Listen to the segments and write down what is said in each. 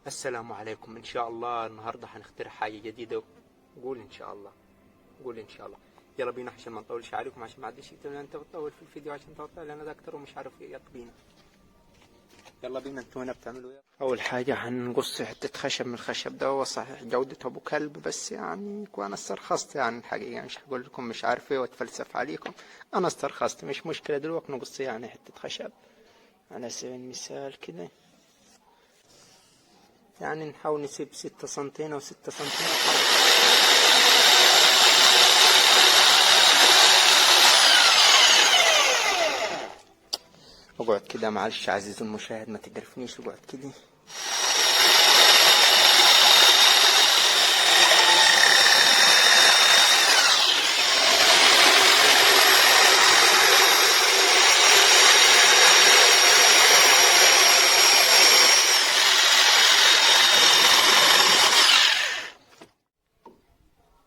السلام عليكم. إن شاء الله النهاردة هنخترع حاجة جديدة. قول إن شاء الله. قول إن شاء الله. يلا بينا عشان ما نطولش عليكم، عشان ما عادش يكتب أنت بتطول في الفيديو عشان تطول لأن ده أكتر ومش عارف إيه. يلا بينا. يلا بينا. أنتوا هنا بتعملوا إيه؟ أول حاجة هنقص حتة خشب من الخشب ده. هو صحيح جودته أبو كلب، بس يعني وأنا استرخصت يعني الحقيقة مش هقول لكم مش عارف إيه وأتفلسف عليكم. أنا استرخصت، مش مشكلة دلوقتي نقص يعني حتة خشب على سبيل المثال كده. يعني نحاول نسيب 6 سنتين أو 6 سنتين. اقعد كده معلش عزيزي المشاهد، ما تقرفنيش. اقعد كده.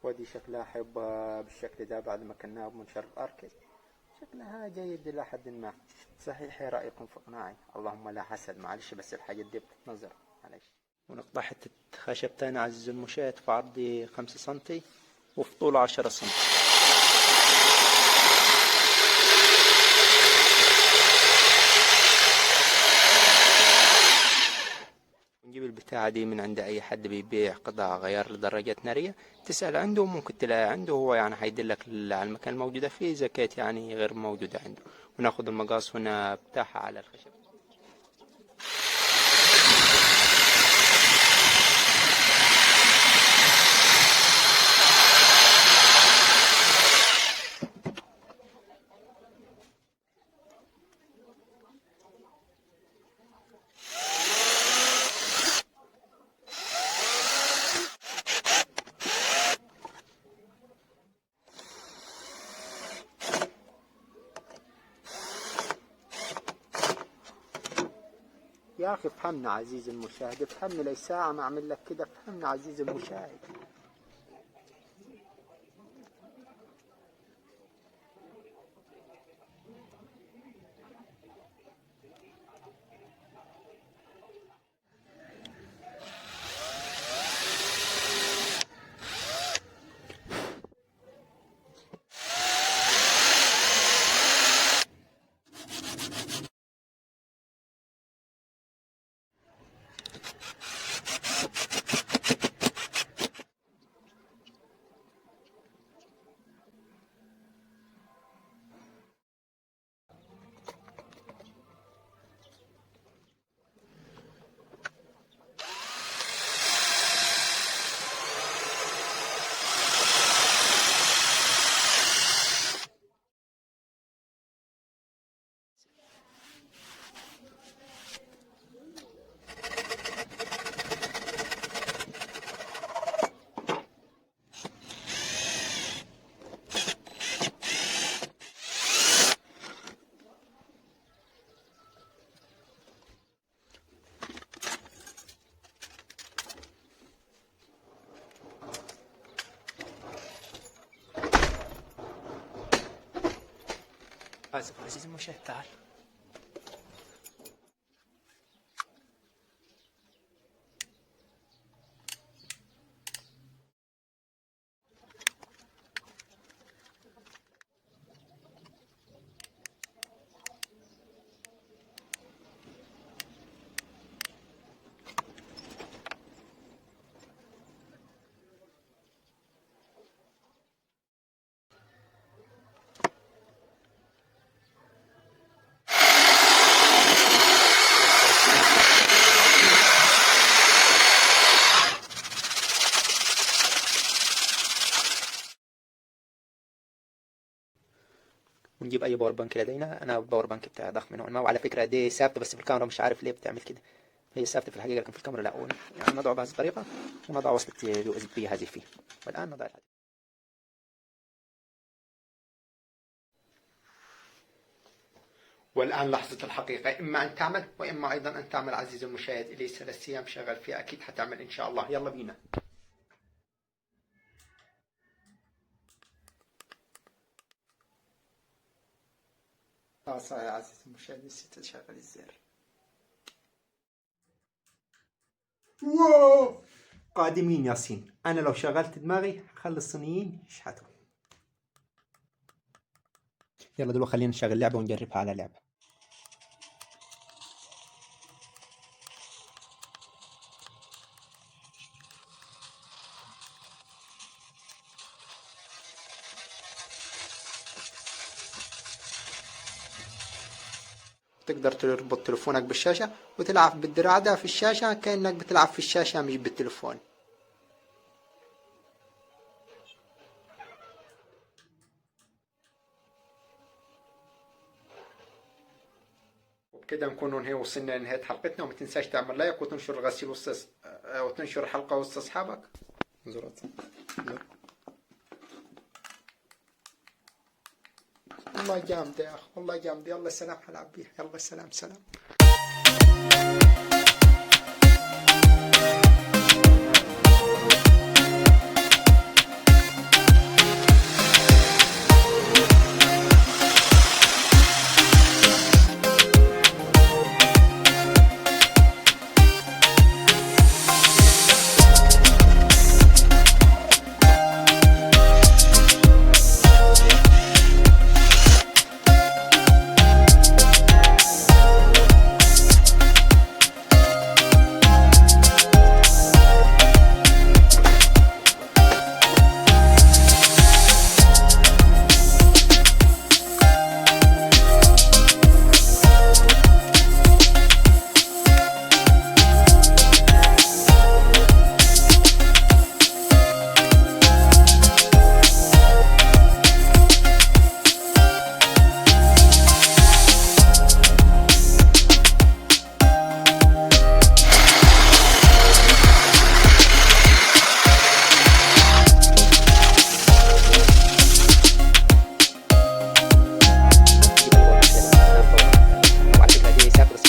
ودي شكلها حيبقى بالشكل ده بعد ما كناها بمنشار الأركز. شكلها جيد إلى حد ما. صحيح، رأيكم في إقناعي؟ اللهم لا حسد، معلش بس الحاجات دي بتتنظر معلش. ونقطع حتة خشب تاني عزيزي المشاهد في عرض 5 سنتي وفي طول 10 سنتي. نجيب البتاعة دي من عند أي حد بيبيع قطع غيار لدراجات نارية. تسأل عنده ممكن تلاقي عنده، هو يعني هيدلك على المكان الموجودة فيه إذا كانت يعني غير موجودة عنده. وناخد المقاس هنا بتاعها على الخشب. يا أخي افهمنا عزيزي المشاهد، افهمني. لي ساعة ما أعمل لك كده، افهمنا عزيزي المشاهد. آسف عزيزي المشاهد، تعال. ونجيب اي باور بانك لدينا. انا الباور بانك بتاعي ضخم نوعا ما، وعلى فكره دي ثابته بس في الكاميرا مش عارف ليه بتعمل كده. هي ثابته في الحقيقه لكن في الكاميرا لا. يعني نضع بهذه الطريقه ونضع وصله يو اس بي هذه فيه. والان نضع الهاتف. والآن لحظة الحقيقة، إما أن تعمل وإما أيضا أن تعمل عزيزي المشاهد. إلي 3 أيام شغال فيها، أكيد حتعمل إن شاء الله. يلا بينا. خلاص يا عزيزي المشاهد، نسيت أشغل الزر. واو قادمين ياسين. انا لو شغلت دماغي خلي الصينيين يشحتوا. يلا دلوقتي خلينا نشغل لعبة ونجربها على لعبة. تقدر تربط تلفونك بالشاشة وتلعب بالدراع ده في الشاشة كأنك بتلعب في الشاشة مش بالتلفون. وبكده نكون هنا وصلنا لنهاية حلقتنا، وما تنساش تعمل لايك وتنشر الغسيل وتنشر الحلقة وسط أصحابك. زر. والله جامدة يا أخ، والله جامدة. يلا سلام، هلعب بيها. يلا سلام سلام.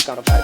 Kind of